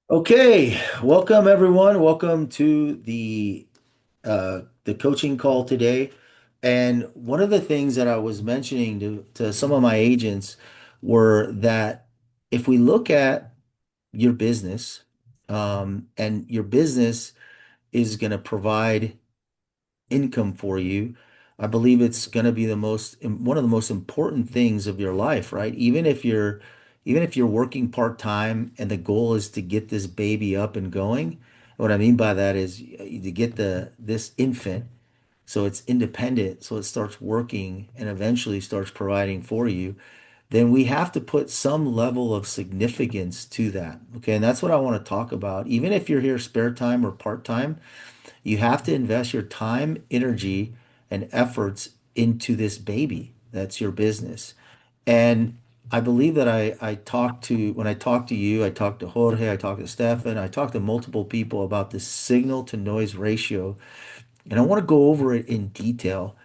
Okay, welcome everyone. Welcome to the coaching call today. And one of the things that I was mentioning to some of my agents were that if we look at your business, and your business is going to provide income for you, I believe it's going to be one of the most important things of your life, right? Even if you're working part-time and the goal is to get this baby up and going, what I mean by that is to get this infant so it's independent, so it starts working and eventually starts providing for you, then we have to put some level of significance to that. Okay, and that's what I want to talk about. Even if you're here spare time or part-time, you have to invest your time, energy, and efforts into this baby. That's your business. And I believe that when I talk to you, I talk to Jorge, I talk to Stefan, I talk to multiple people about the signal to noise ratio. And I want to go over it in detail.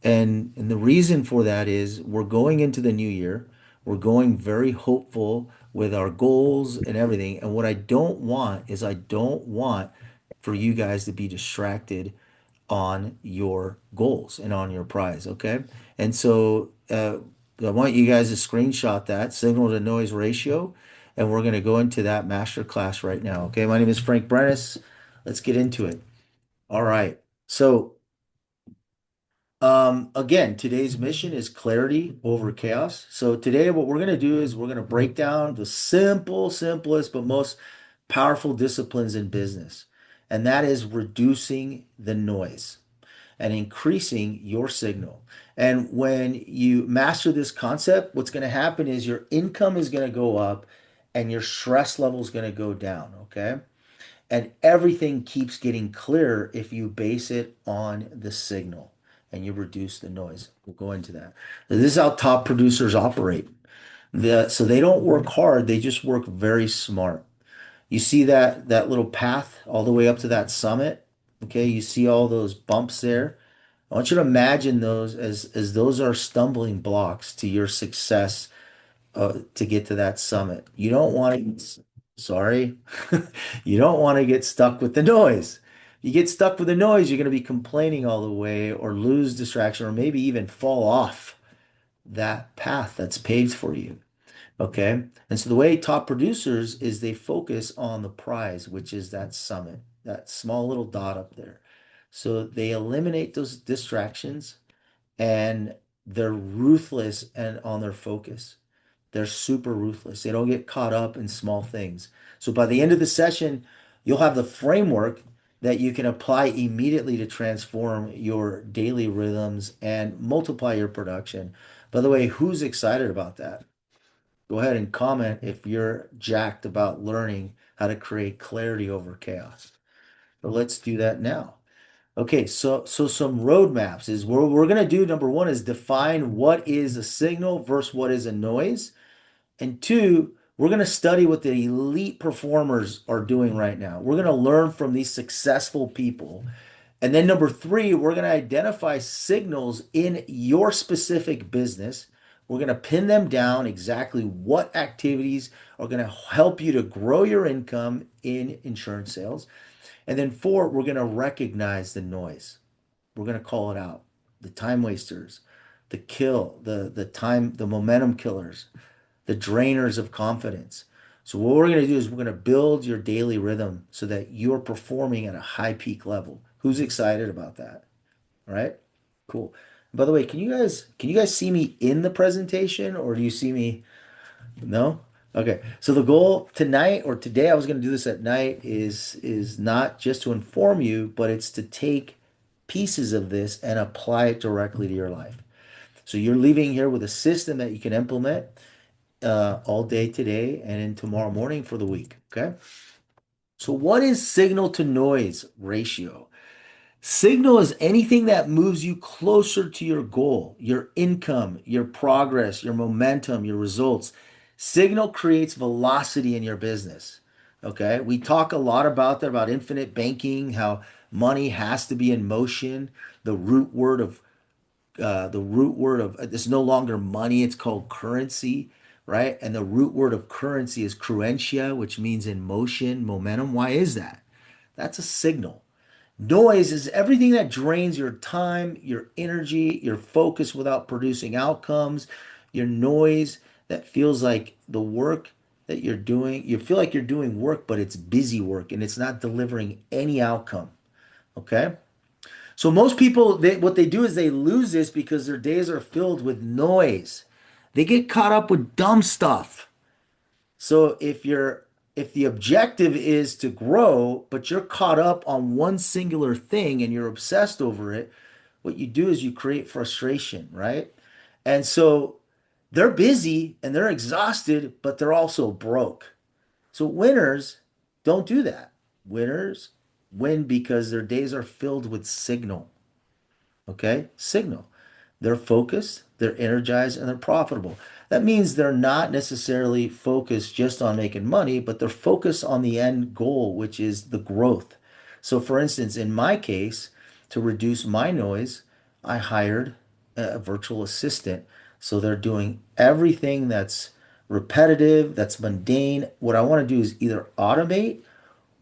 And the reason for that is we're going into the new year. We're going very hopeful with our goals and everything. And what I don't want is I don't want for you guys to be distracted on your goals and on your prize, okay? And so I want you guys to screenshot that signal to noise ratio, and we're going to go into that master class right now, okay? My name is Frank Brenes. Let's get into it. All right. So again, today's mission is clarity over chaos. So today what we're going to do is we're going to break down the simplest, but most powerful disciplines in business. And that is reducing the noise and increasing your signal. And when you master this concept, what's going to happen is your income is going to go up and your stress level is going to go down, okay? And everything keeps getting clearer if you base it on the signal and you reduce the noise. We'll go into that. This is how top producers operate. So they don't work hard, they just work very smart. You see that little path all the way up to that summit? Okay, you see all those bumps there? I want you to imagine those as those are stumbling blocks to your success to get to that summit. You don't want to, sorry, you don't want to get stuck with the noise. You get stuck with the noise, you're going to be complaining all the way or lose distraction or maybe even fall off that path that's paved for you. Okay. And so the way top producers is they focus on the prize, which is that summit, that small little dot up there. So they eliminate those distractions and they're ruthless and on their focus. They're super ruthless. They don't get caught up in small things. So by the end of the session, you'll have the framework that you can apply immediately to transform your daily rhythms and multiply your production. By the way, who's excited about that? Go ahead and comment if you're jacked about learning how to create clarity over chaos. But let's do that now. Okay, so some roadmaps is what we're gonna do. Number one is define what is a signal versus what is a noise. And two, we're going to study what the elite performers are doing right now. We're going to learn from these successful people. And then number three, we're going to identify signals in your specific business. We're going to pin them down exactly what activities are going to help you to grow your income in insurance sales. And then four, we're going to recognize the noise. We're going to call it out. The time wasters, the momentum killers, the drainers of confidence. So what we're going to do is we're going to build your daily rhythm so that you're performing at a high peak level. Who's excited about that? All right? Cool. By the way, can you guys see me in the presentation or do you see me? No? Okay. So the goal tonight or today, I was going to do this at night, is not just to inform you, but it's to take pieces of this and apply it directly to your life. So you're leaving here with a system that you can implement all day today and in tomorrow morning for the week. Okay. So, what is signal to noise ratio? Signal is anything that moves you closer to your goal, your income, your progress, your momentum, your results. Signal creates velocity in your business. Okay. We talk a lot about that, about infinite banking, how money has to be in motion. The root word of the root word of it's no longer money, it's called currency. right? And the root word of currency is cruentia, which means in motion, momentum. Why is that? That's a signal. Noise is everything that drains your time, your energy, your focus without producing outcomes, your noise that feels like the work that you're doing. You feel like you're doing work, but it's busy work and it's not delivering any outcome. Okay. So most people, what they do is they lose this because their days are filled with noise. They get caught up with dumb stuff. So if the objective is to grow, but you're caught up on one singular thing and you're obsessed over it, what you do is you create frustration, right? And so they're busy and they're exhausted, but they're also broke. So winners don't do that. Winners win because their days are filled with signal. Okay? Signal. They're focused, they're energized, and they're profitable. That means they're not necessarily focused just on making money, but they're focused on the end goal, which is the growth. So, for instance, in my case, to reduce my noise, I hired a virtual assistant. So they're doing everything that's repetitive, that's mundane. What I want to do is either automate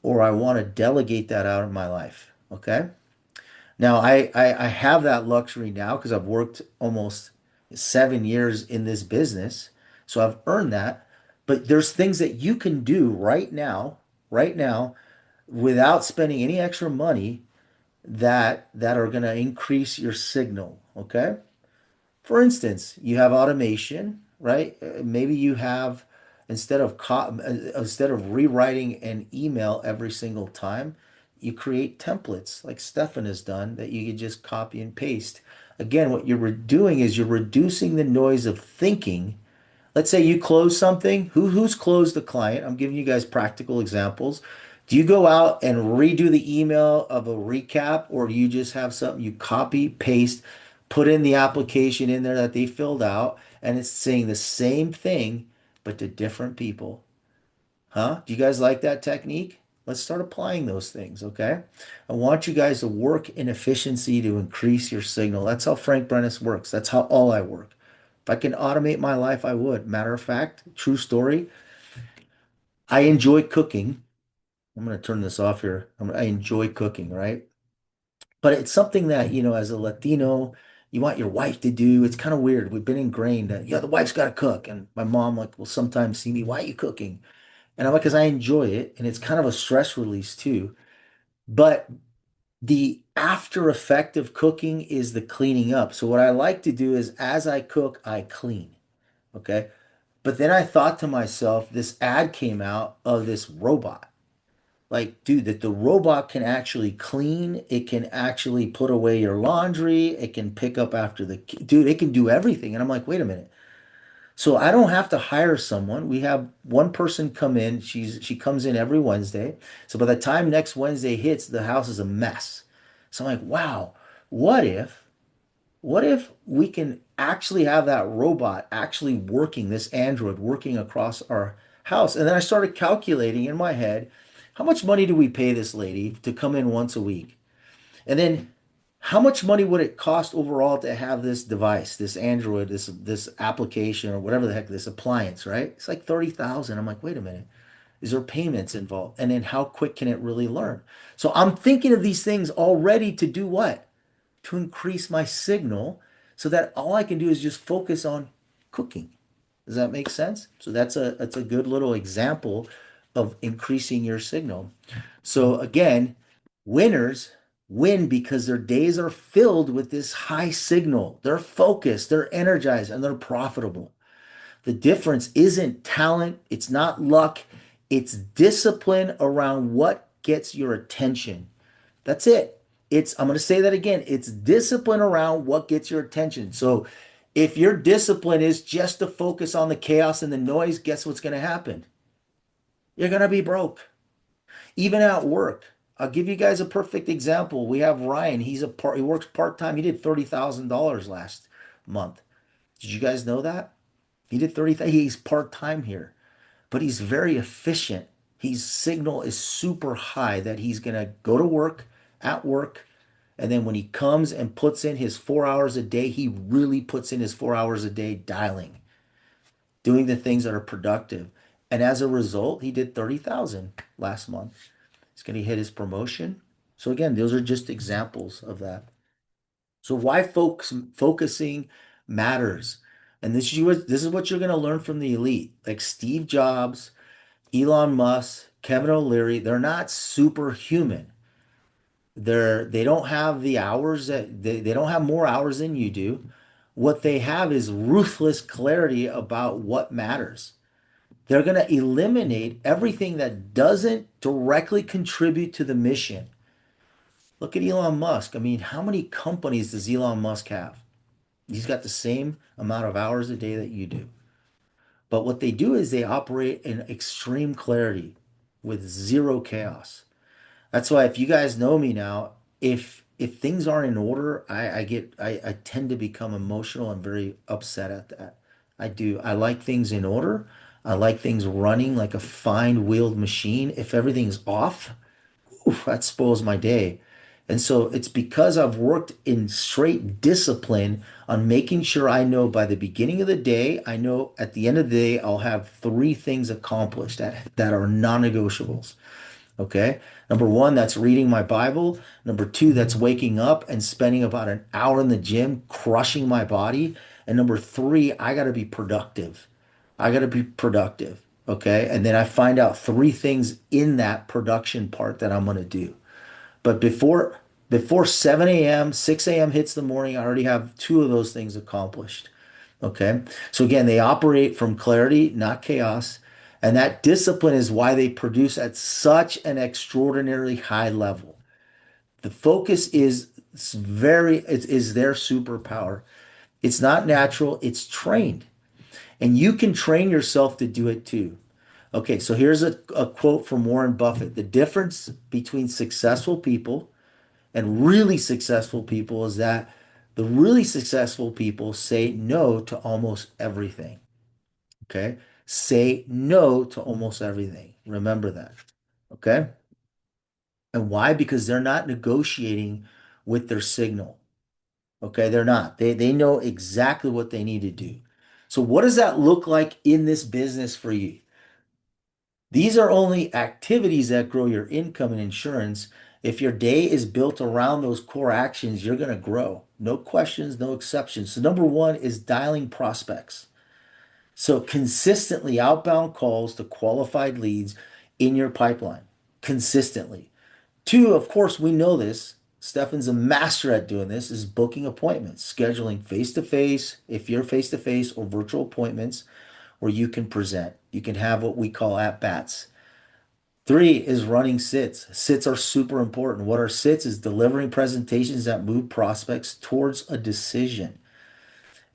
or I want to delegate that out of my life. Okay. Now, I have that luxury now because I've worked almost 7 years in this business. So I've earned that. But there's things that you can do right now, without spending any extra money that are going to increase your signal. Okay. For instance, you have automation, right? Maybe you have instead of rewriting an email every single time, you create templates like Stefan has done that you can just copy and paste. Again, what you're doing is you're reducing the noise of thinking. Let's say you close something. Who's closed the client? I'm giving you guys practical examples. Do you go out and redo the email of a recap, or do you just have something you copy, paste, put in the application in there that they filled out, and it's saying the same thing, but to different people? Huh? Do you guys like that technique? Let's start applying those things, okay? I want you guys to work in efficiency to increase your signal. That's how Frank Brenes works. That's how all I work. If I can automate my life, I would. Matter of fact, true story, I enjoy cooking. I'm going to turn this off here. I enjoy cooking, right? But it's something that, as a Latino, you want your wife to do. It's kind of weird. We've been ingrained that, yeah, the wife's got to cook. And my mom, like, will sometimes see me, why are you cooking? And I'm like, because I enjoy it. And it's kind of a stress release too. But the after effect of cooking is the cleaning up. So what I like to do is as I cook, I clean. Okay. But then I thought to myself, this ad came out of this robot. Like, dude, that the robot can actually clean, it can actually put away your laundry, it can pick up after dude, it can do everything. And I'm like, wait a minute. So I don't have to hire someone. We have one person come in. She comes in every Wednesday. So by the time next Wednesday hits, the house is a mess. So I'm like, wow, what if what if we can actually have that robot actually working, this android working across our house? And then I started calculating in my head, how much money do we pay this lady to come in once a week? And then how much money would it cost overall to have this device, this android, this application or whatever the heck, this appliance, right? It's like 30,000. I'm like, wait a minute. Is there payments involved? And then how quick can it really learn? So I'm thinking of these things already to do what? To increase my signal so that all I can do is just focus on cooking. Does that make sense? So that's a good little example of increasing your signal. So again, winners win because their days are filled with this high signal. They're focused, they're energized, and they're profitable. The difference isn't talent, it's not luck, it's discipline around what gets your attention. That's it. I'm going to say that again. It's discipline around what gets your attention. So if your discipline is just to focus on the chaos and the noise, guess what's going to happen? You're going to be broke. Even at work. I'll give you guys a perfect example. We have Ryan. He works part-time. He did $30,000 last month. Did you guys know that? He did 30,000. He's part-time here, but he's very efficient. His signal is super high that he's going to go to work at work. And then when he comes and puts in his 4 hours a day, he really puts in his 4 hours a day dialing. doing the things that are productive. And as a result, he did 30,000 last month. He's going to hit his promotion. So again, those are just examples of that. So why folks focusing matters. And this is what you're going to learn from the elite. Like Steve Jobs, Elon Musk, Kevin O'Leary, they're not superhuman. They don't have the hours that they don't have more hours than you do. What they have is ruthless clarity about what matters. They're going to eliminate everything that doesn't directly contribute to the mission. Look at Elon Musk. I mean, how many companies does Elon Musk have? He's got the same amount of hours a day that you do. But what they do is they operate in extreme clarity with zero chaos. That's why if you guys know me now, if things aren't in order, I tend to become emotional and very upset at that. I do. I like things in order. I like things running like a fine-wheeled machine. If everything's off, oof, that spoils my day. And so it's because I've worked in straight discipline on making sure I know by the beginning of the day, I know at the end of the day, I'll have three things accomplished that are non-negotiables. Okay. Number one, that's reading my Bible. Number two, that's waking up and spending about an hour in the gym, crushing my body. And number three, I got to be productive. I got to be productive. Okay. And then I find out three things in that production part that I'm going to do. But before 7 a.m., 6 a.m. hits the morning, I already have two of those things accomplished. Okay. So again, they operate from clarity, not chaos. And that discipline is why they produce at such an extraordinarily high level. The focus is their superpower. It's not natural, it's trained. And you can train yourself to do it too. Okay, so here's a quote from Warren Buffett. The difference between successful people and really successful people is that the really successful people say no to almost everything. Okay. Say no to almost everything. Remember that. Okay. And why? Because they're not negotiating with their signal. Okay. They're not. They know exactly what they need to do. So what does that look like in this business for you? These are only activities that grow your income and insurance. If your day is built around those core actions, you're going to grow. No questions, no exceptions. So number one is dialing prospects. So consistently outbound calls to qualified leads in your pipeline. Consistently. Two, of course, we know this. Stefan's a master at doing this, is booking appointments, scheduling face-to-face, if you're face-to-face or virtual appointments where you can present. You can have what we call at-bats. Three is running sits. Sits are super important. What are sits is delivering presentations that move prospects towards a decision.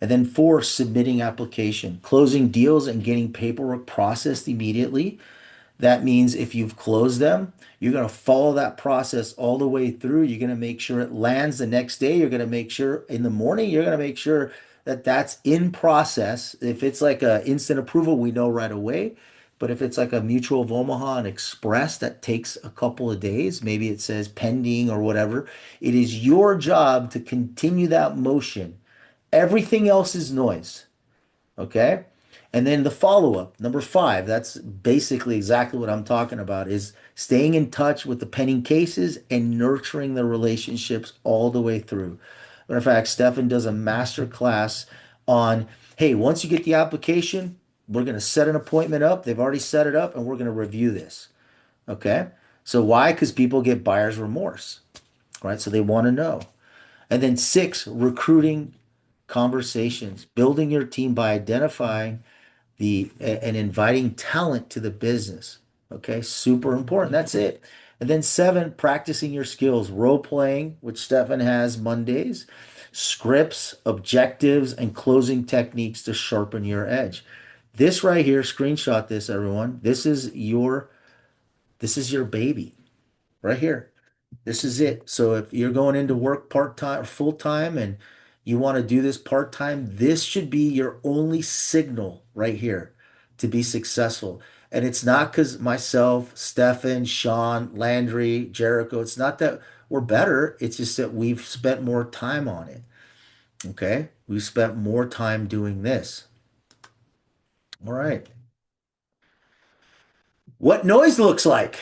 And then four, submitting application, closing deals and getting paperwork processed immediately. That means if you've closed them, you're going to follow that process all the way through. You're going to make sure it lands the next day. You're going to make sure in the morning, you're going to make sure that that's in process. If it's like a instant approval, we know right away. But if it's like a Mutual of Omaha and Express that takes a couple of days, maybe it says pending or whatever, it is your job to continue that motion. Everything else is noise. Okay. And then the follow-up, number five, that's basically exactly what I'm talking about, is staying in touch with the pending cases and nurturing the relationships all the way through. Matter of fact, Stefan does a master class on, hey, once you get the application, we're going to set an appointment up. They've already set it up and we're going to review this. Okay. So why? Because people get buyer's remorse, right? So they want to know. And then six, recruiting conversations, building your team by identifying and inviting talent to the business. Okay, super important. That's it. And then seven, practicing your skills, role playing, which Stefan has Mondays, scripts, objectives, and closing techniques to sharpen your edge. This right here, screenshot this, everyone. This is your baby right here. This is it. So if you're going into work part-time or full-time and you want to do this part-time, this should be your only signal right here to be successful. And it's not because myself, Stefan, Sean, Landry, Jericho, it's not that we're better. It's just that we've spent more time on it. Okay. We've spent more time doing this. All right. What noise looks like?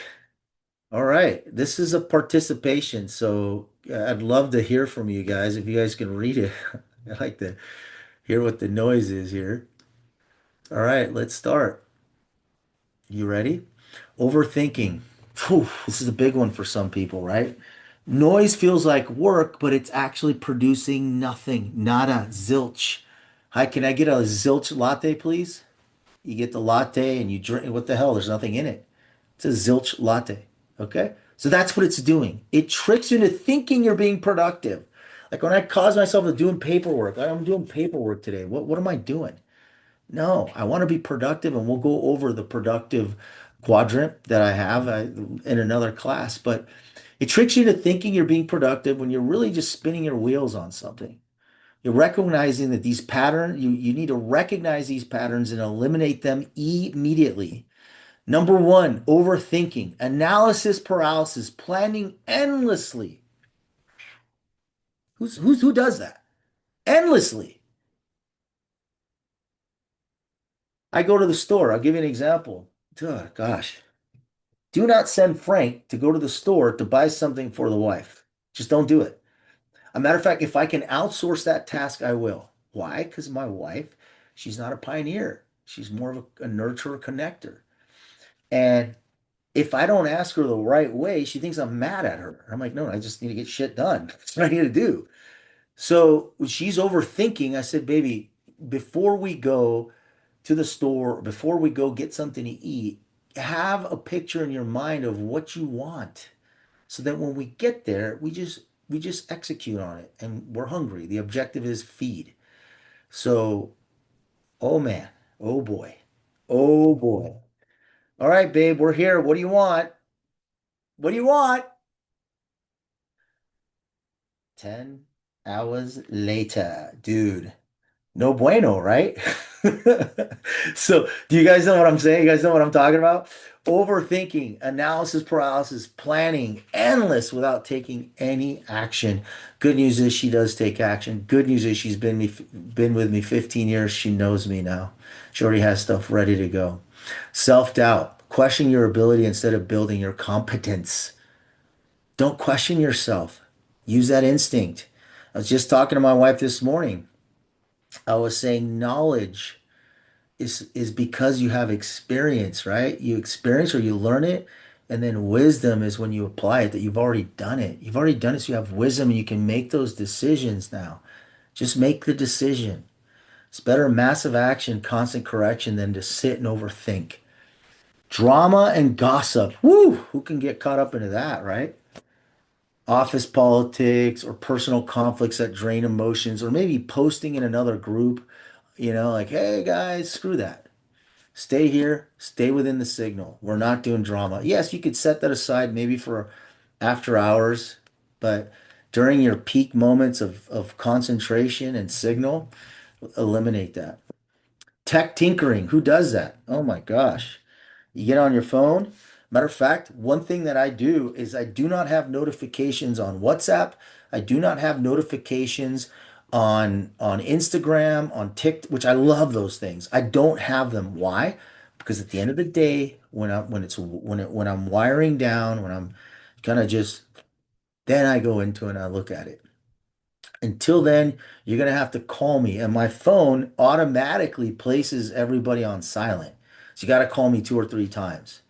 All right. This is a participation, so I'd love to hear from you guys if you guys can read it. I'd like to hear what the noise is here. All right, let's start. You ready? Overthinking. Phew, this is a big one for some people, right? Noise feels like work, but it's actually producing nothing. Nada, zilch. Hi, can I get a zilch latte, please? You get the latte and you drink. What the hell? There's nothing in it. It's a zilch latte. Okay? So that's what it's doing. It tricks you into thinking you're being productive. Like when I cause myself to doing paperwork, I'm doing paperwork today. What am I doing? No, I want to be productive, and we'll go over the productive quadrant that I have in another class. But it tricks you into thinking you're being productive when you're really just spinning your wheels on something. You're recognizing that these patterns, you need to recognize these patterns and eliminate them immediately. Number one, overthinking, analysis paralysis, planning endlessly. Who does that? Endlessly. I go to the store. I'll give you an example. Oh, gosh. Do not send Frank to go to the store to buy something for the wife. Just don't do it. A matter of fact, if I can outsource that task, I will. Why? Because my wife, she's not a pioneer. She's more of a nurturer connector. And if I don't ask her the right way, she thinks I'm mad at her. I'm like, no, I just need to get shit done. That's what I need to do. So when she's overthinking, I said, baby, before we go to the store, before we go get something to eat, have a picture in your mind of what you want so that when we get there, we just execute on it and we're hungry. The objective is feed. So, oh man, oh boy, oh boy. All right, babe, we're here. What do you want? What do you want? 10 hours later, dude. No bueno, right? So, do you guys know what I'm saying? You guys know what I'm talking about? Overthinking, analysis paralysis, planning, endless without taking any action. Good news is she does take action. Good news is been with me 15 years. She knows me now. She already has stuff ready to go. Self-doubt, question your ability instead of building your competence. Don't question yourself. Use that instinct. I was just talking to my wife this morning. I was saying knowledge is because you have experience, right? You experience or you learn it, and then wisdom is when you apply it, that you've already done it. You've already done it, so you have wisdom and you can make those decisions now. Just make the decision. It's better massive action, constant correction than to sit and overthink. Drama and gossip. Woo! Who can get caught up into that, right? Office politics or personal conflicts that drain emotions, or maybe posting in another group, like, hey guys, screw that. Stay here, stay within the signal. We're not doing drama. Yes, you could set that aside maybe for after hours, but during your peak moments of concentration and signal, eliminate that. Tech tinkering, who does that? Oh my gosh. You get on your phone. Matter of fact, one thing that I do is I do not have notifications on WhatsApp. I do not have notifications on Instagram, on TikTok, which I love those things. I don't have them. Why? Because at the end of the day, when I'm wiring down, when I'm kind of just then I go into it and I look at it. Until then, you're gonna have to call me, and my phone automatically places everybody on silent. So you got to call me two or three times.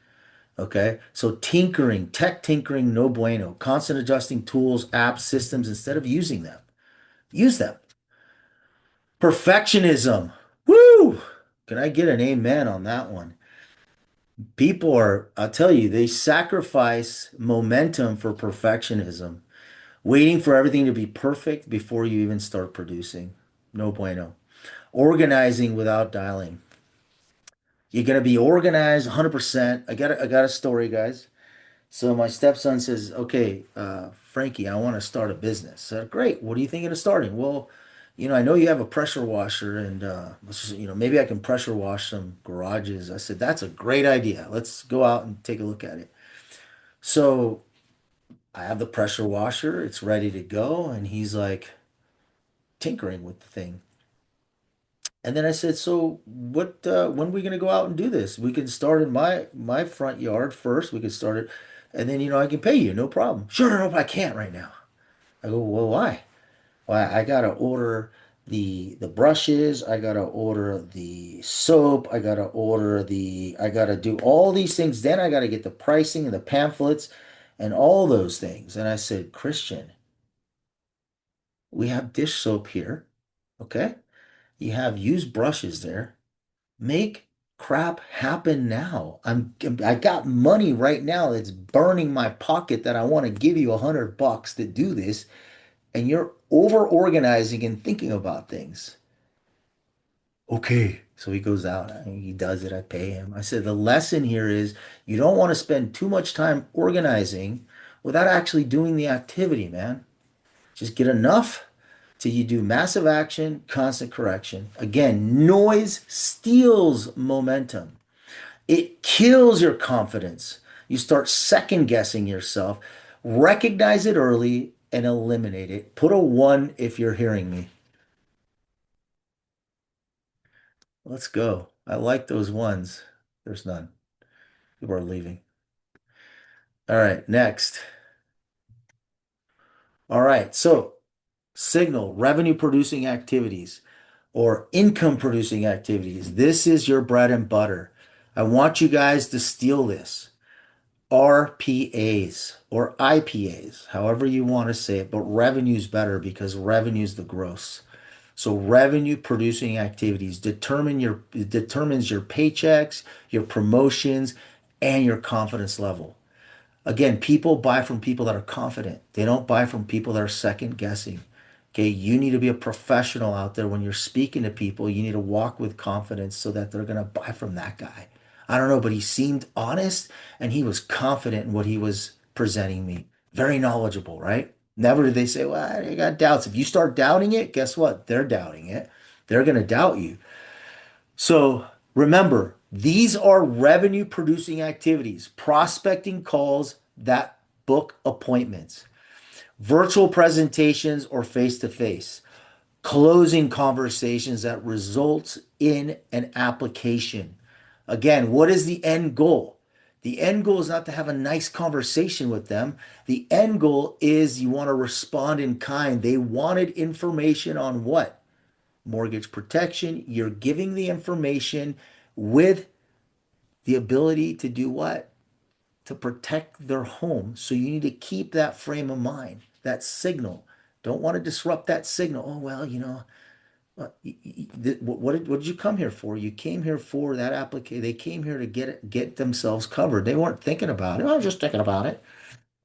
Okay. So tinkering, tech tinkering, no bueno. Constant adjusting tools, apps, systems instead of using them. Use them. Perfectionism. Woo! Can I get an amen on that one? People are, I'll tell you, they sacrifice momentum for perfectionism, waiting for everything to be perfect before you even start producing. No bueno. Organizing without dialing. You're going to be organized 100%. I got a story, guys. So my stepson says, "Okay, Frankie, I want to start a business." I said, "Great. What are you thinking of starting?" Well, I know you have a pressure washer, and maybe I can pressure wash some garages. I said, "That's a great idea. Let's go out and take a look at it." So I have the pressure washer. It's ready to go, and he's like tinkering with the thing. And then I said, so what, when are we going to go out and do this? We can start in my front yard first. We can start it. And then, I can pay you, no problem. Sure, no, no, I can't right now. I go, well, why? Well, I gotta order the brushes, I gotta order the soap, I gotta do all these things. Then I gotta get the pricing and the pamphlets and all those things. And I said, Christian, we have dish soap here. Okay? You have used brushes there. Make crap happen now. I got money right now that's burning my pocket that I want to give you $100 to do this, and you're over organizing and thinking about things. Okay. So he goes out and he does it. I pay him. I said, the lesson here is you don't want to spend too much time organizing without actually doing the activity, man. Just get enough till you do massive action, constant correction. Again, noise steals momentum. It kills your confidence. You start second guessing yourself. Recognize it early and eliminate it. Put a one if you're hearing me. Let's go. I like those ones. There's none. People are leaving. All right, next. All right, so signal, revenue producing activities or income producing activities. This is your bread and butter. I want you guys to steal this. RPAs or IPAs, however you want to say it, but revenue's better because revenue's the gross. So revenue producing activities it determines your paychecks, your promotions, and your confidence level. Again, people buy from people that are confident. They don't buy from people that are second guessing. Okay, you need to be a professional out there when you're speaking to people. You need to walk with confidence so that they're going to buy from that guy. I don't know, but he seemed honest and he was confident in what he was presenting me. Very knowledgeable, right? Never did they say, well, I got doubts. If you start doubting it, guess what? They're doubting it. They're going to doubt you. So remember, these are revenue producing activities, prospecting calls that book appointments, virtual presentations or face to face, closing conversations that results in an application. Again, what is the end goal? The end goal is not to have a nice conversation with them. The end goal is you want to respond in kind. They wanted information on what? Mortgage protection. You're giving the information with the ability to do what? To protect their home. So you need to keep that frame of mind, that signal. Don't want to disrupt that signal. Oh, well, what did you come here for? You came here for that application. They came here to get themselves covered. They weren't thinking about it. I was just thinking about it,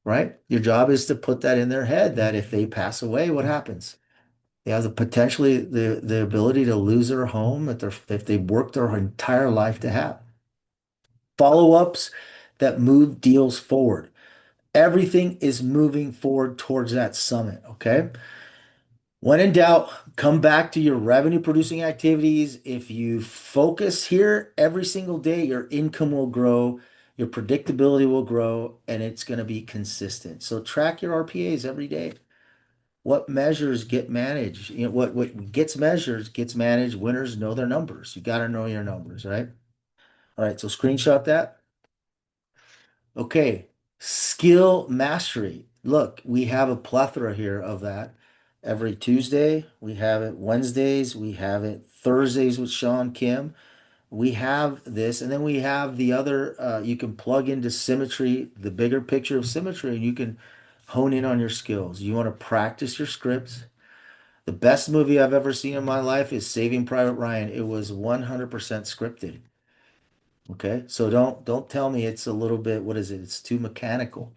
right? Your job is to put that in their head that if they pass away, what happens? They have the potentially the ability to lose their home if they work their entire life to have. Follow-ups that move deals forward. Everything is moving forward towards that summit, okay? When in doubt, come back to your revenue producing activities. If you focus here every single day, your income will grow, your predictability will grow, and it's going to be consistent. So track your RPAs every day. What measures get managed? What gets measured gets managed. Winners know their numbers. You got to know your numbers, right? All right, so screenshot that. Okay, skill mastery. Look, we have a plethora here of that. Every Tuesday, we have it Wednesdays, we have it Thursdays with Sean Kim. We have this, and then we have the other, you can plug into symmetry, the bigger picture of symmetry, and you can hone in on your skills. You want to practice your scripts. The best movie I've ever seen in my life is Saving Private Ryan. It was 100% scripted. Okay? So don't tell me it's a little bit, what is it? It's too mechanical.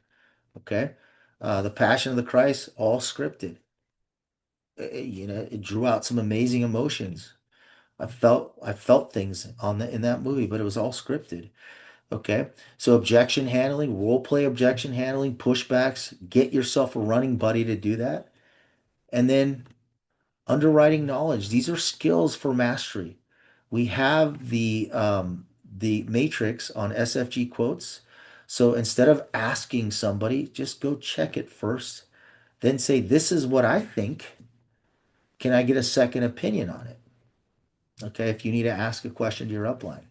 Okay? The Passion of the Christ, all scripted. It drew out some amazing emotions. I felt things in that movie, but it was all scripted. Okay? So objection handling, role play objection handling, pushbacks, get yourself a running buddy to do that. And then underwriting knowledge. These are skills for mastery. We have the matrix on SFG quotes. So instead of asking somebody, just go check it first. Then say, this is what I think. Can I get a second opinion on it? Okay. If you need to ask a question to your upline,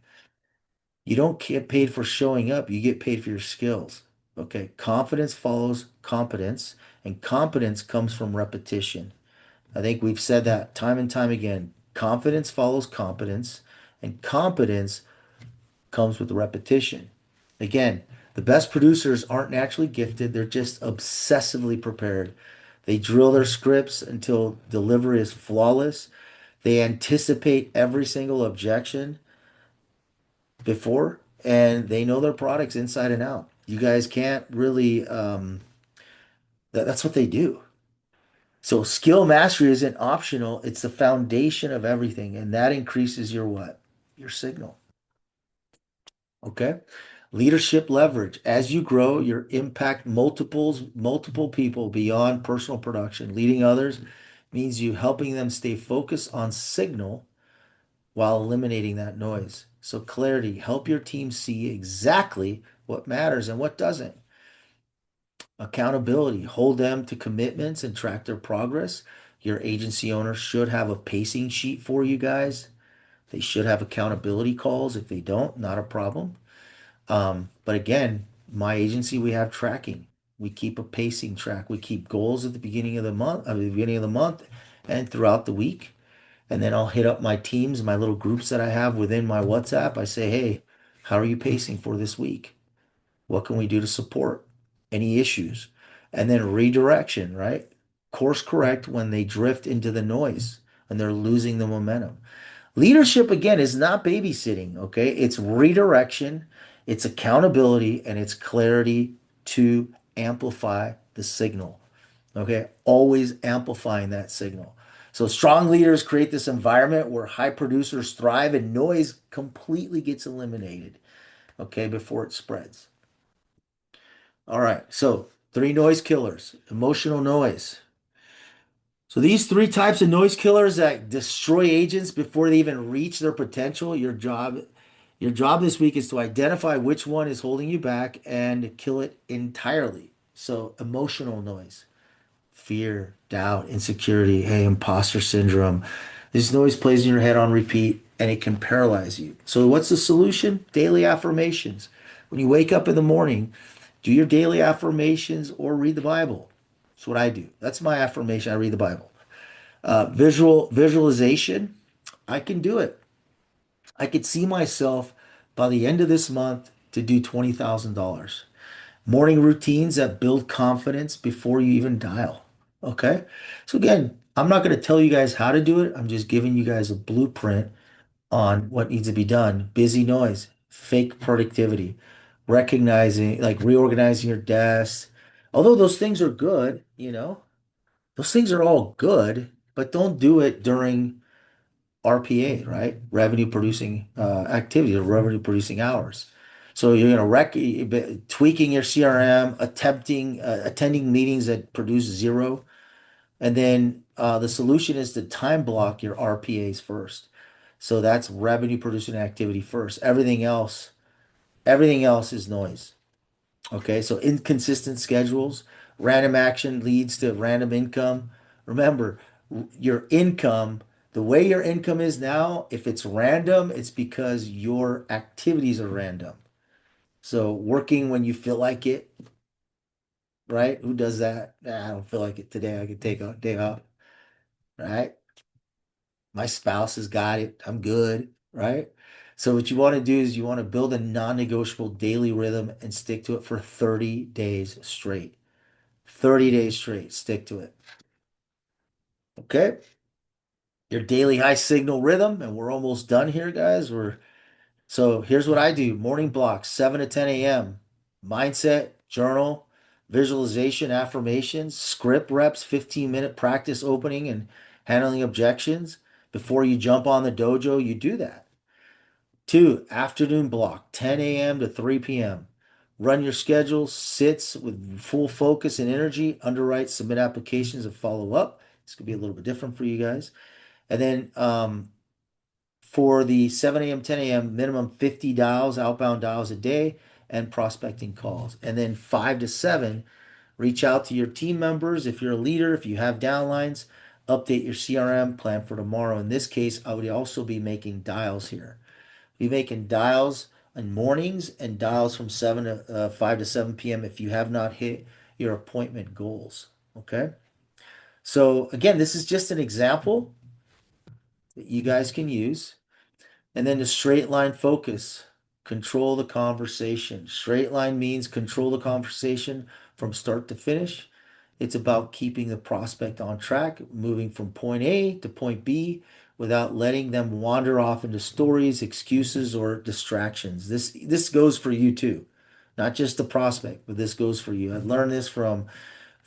you don't get paid for showing up, you get paid for your skills. Okay. Confidence follows competence, and competence comes from repetition. I think we've said that time and time again. Confidence follows competence, and competence comes with repetition. Again, the best producers aren't naturally gifted, they're just obsessively prepared. They drill their scripts until delivery is flawless. They anticipate every single objection before, and they know their products inside and out. You guys can't really, that's what they do. So skill mastery isn't optional, it's the foundation of everything, and that increases your what? Your signal. Okay. Leadership leverage. As you grow, your impact multiple people beyond personal production. Leading others means you helping them stay focused on signal while eliminating that noise. So clarity, help your team see exactly what matters and what doesn't. Accountability, hold them to commitments and track their progress. Your agency owner should have a pacing sheet for you guys. They should have accountability calls. If they don't, not a problem. But again, my agency, we have tracking. We keep a pacing track. We keep goals at the beginning of the month, and throughout the week. And then I'll hit up my teams, my little groups that I have within my WhatsApp. I say, hey, how are you pacing for this week? What can we do to support? Any issues? And then redirection, right? Course correct when they drift into the noise and they're losing the momentum. Leadership, again, is not babysitting, okay? It's redirection, it's accountability, and it's clarity to amplify the signal, okay? Always amplifying that signal. So, strong leaders create this environment where high producers thrive and noise completely gets eliminated, okay, before it spreads. All right, so three noise killers: emotional noise. So these three types of noise killers that destroy agents before they even reach their potential, your job this week is to identify which one is holding you back and kill it entirely. So emotional noise, fear, doubt, insecurity, hey, imposter syndrome. This noise plays in your head on repeat and it can paralyze you. So what's the solution? Daily affirmations. When you wake up in the morning, do your daily affirmations or read the Bible. That's what I do. That's my affirmation. I read the Bible. Visualization, I can do it. I could see myself by the end of this month to do $20,000. Morning routines that build confidence before you even dial. Okay. So again, I'm not going to tell you guys how to do it. I'm just giving you guys a blueprint on what needs to be done. Busy noise, fake productivity, recognizing, like reorganizing your desk. Although those things are good, those things are all good, but don't do it during RPA, right? Revenue producing activity or revenue producing hours. So you're going to tweaking your CRM, attending meetings that produce zero, and then the solution is to time block your RPAs first. So that's revenue producing activity first. Everything else is noise. Okay, so inconsistent schedules, random action leads to random income. Remember, your income, the way your income is now, if it's random, it's because your activities are random. So working when you feel like it, right? Who does that? "Ah, I don't feel like it today. I could take a day off, right? My spouse has got it. I'm good, right? So what you want to do is you want to build a non-negotiable daily rhythm and stick to it for 30 days straight. 30 days straight. Stick to it. Okay. Your daily high signal rhythm, and we're almost done here, guys. So here's what I do. Morning blocks, 7 to 10 a.m. Mindset, journal, visualization, affirmations, script reps, 15-minute practice opening and handling objections. Before you jump on the dojo, you do that. Two, afternoon block, 10 a.m. to 3 p.m. Run your schedule, sits with full focus and energy, underwrite, submit applications, and follow up. This could be a little bit different for you guys. And then for the 7 a.m., 10 a.m., minimum 50 dials, outbound dials a day, and prospecting calls. And then 5 to 7, reach out to your team members if you're a leader, if you have downlines, update your CRM, plan for tomorrow. In this case, I would also be making dials here. Be making dials in mornings and dials from 5 to 7 p.m. if you have not hit your appointment goals. Okay. So again, this is just an example that you guys can use. And then the straight line focus, control the conversation. Straight line means control the conversation from start to finish. It's about keeping the prospect on track, moving from point A to point B without letting them wander off into stories, excuses, or distractions. This goes for you too, not just the prospect, but this goes for you. I've learned this from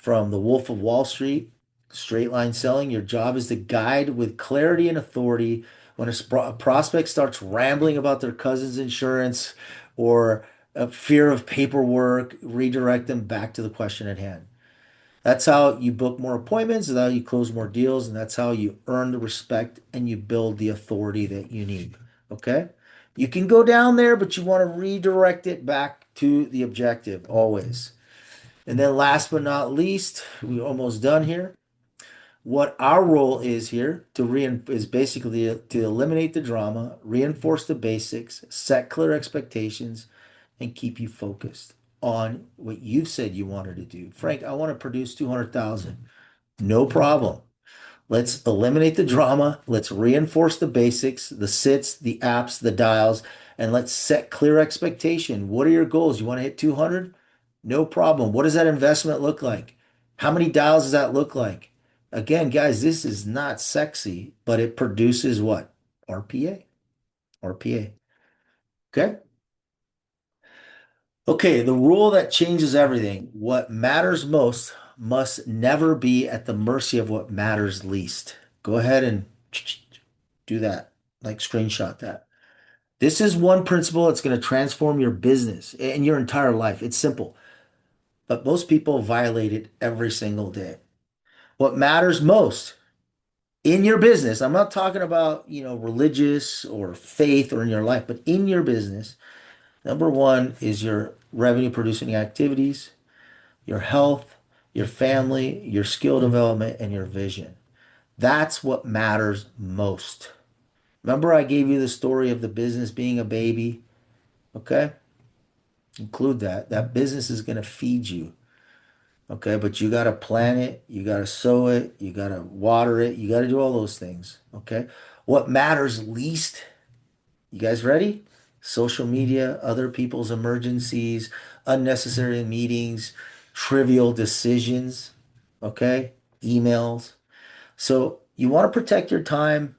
The Wolf of Wall Street, straight line selling. Your job is to guide with clarity and authority. When a prospect starts rambling about their cousin's insurance or a fear of paperwork, redirect them back to the question at hand. That's how you book more appointments, and how you close more deals, and that's how you earn the respect and you build the authority that you need. Okay? You can go down there, but you want to redirect it back to the objective always. And then last but not least, we're almost done here. What our role is here is basically to eliminate the drama, reinforce the basics, set clear expectations, and keep you focused on what you've said you wanted to do. Frank, I want to produce 200,000. No problem. Let's eliminate the drama. Let's reinforce the basics, the sits, the apps, the dials, and let's set clear expectation. What are your goals? You want to hit 200? No problem. What does that investment look like? How many dials does that look like? Again, guys, this is not sexy, but it produces what? RPA. RPA. Okay. Okay, the rule that changes everything. What matters most must never be at the mercy of what matters least. Go ahead and do that, like screenshot that. This is one principle that's going to transform your business and your entire life. It's simple, but most people violate it every single day. What matters most in your business, I'm not talking about, religious or faith or in your life, but in your business, number one is your revenue producing activities, your health, your family, your skill development, and your vision. That's what matters most. Remember, I gave you the story of the business being a baby? Okay? Include that. That business is going to feed you. Okay? But you got to plant it, you got to sow it, you got to water it, you got to do all those things. Okay? What matters least? You guys ready? Social media, other people's emergencies, unnecessary meetings, trivial decisions. Okay? Emails. So you want to protect your time,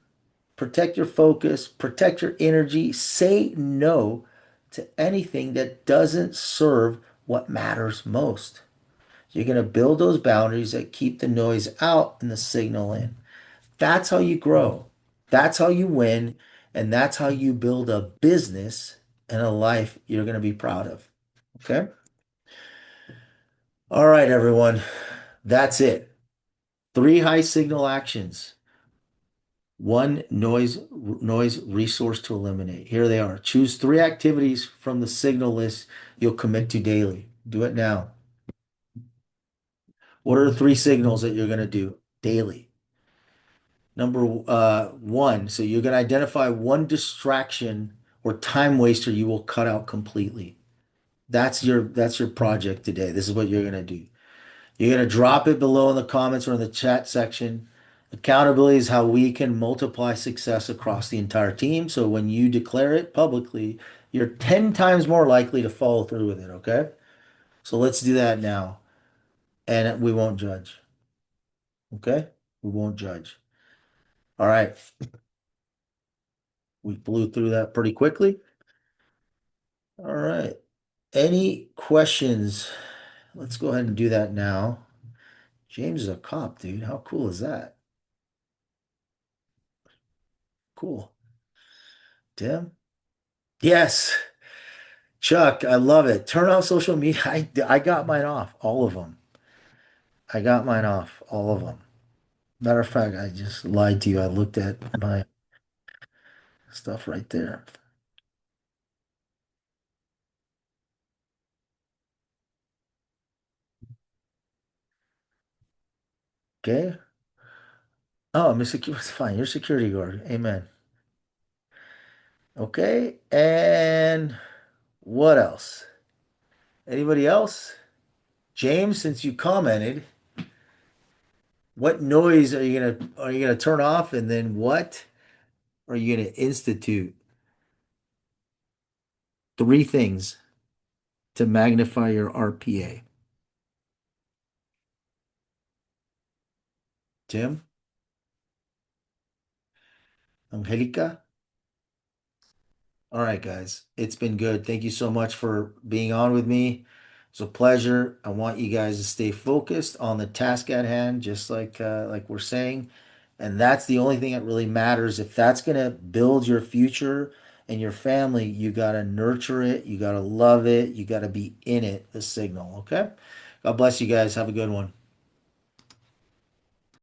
protect your focus, protect your energy. Say no to anything that doesn't serve what matters most. You're going to build those boundaries that keep the noise out and the signal in. That's how you grow. That's how you win. And that's how you build a business and a life you're going to be proud of. Okay? All right, everyone. That's it. Three high signal actions. One noise resource to eliminate. Here they are. Choose three activities from the signal list you'll commit to daily. Do it now. What are the three signals that you're going to do daily? Number one, so you're going to identify one distraction or time waster you will cut out completely. That's your project today. This is what you're going to do. You're going to drop it below in the comments or in the chat section. Accountability is how we can multiply success across the entire team. So when you declare it publicly, you're 10 times more likely to follow through with it, okay? So let's do that now. And we won't judge, okay? We won't judge. All right. We blew through that pretty quickly. All right. Any questions? Let's go ahead and do that now. James is a cop, dude. How cool is that? Cool. Tim? Yes. Chuck, I love it. Turn off social media. I got mine off, all of them. I got mine off, all of them. Matter of fact, I just lied to you. I looked at my stuff right there. Okay. Oh, I'm a security. Fine, you're a security guard. Amen. Okay, and what else? Anybody else? James, since you commented, what noise are you gonna turn off, and then what are you gonna institute? Three things to magnify your RPA. Tim, Angelica. All right, guys. It's been good. Thank you so much for being on with me. It's a pleasure. I want you guys to stay focused on the task at hand, just like we're saying. And that's the only thing that really matters. If that's gonna build your future and your family, you gotta nurture it, you gotta love it, you gotta be in it, the signal, okay? God bless you guys. Have a good one.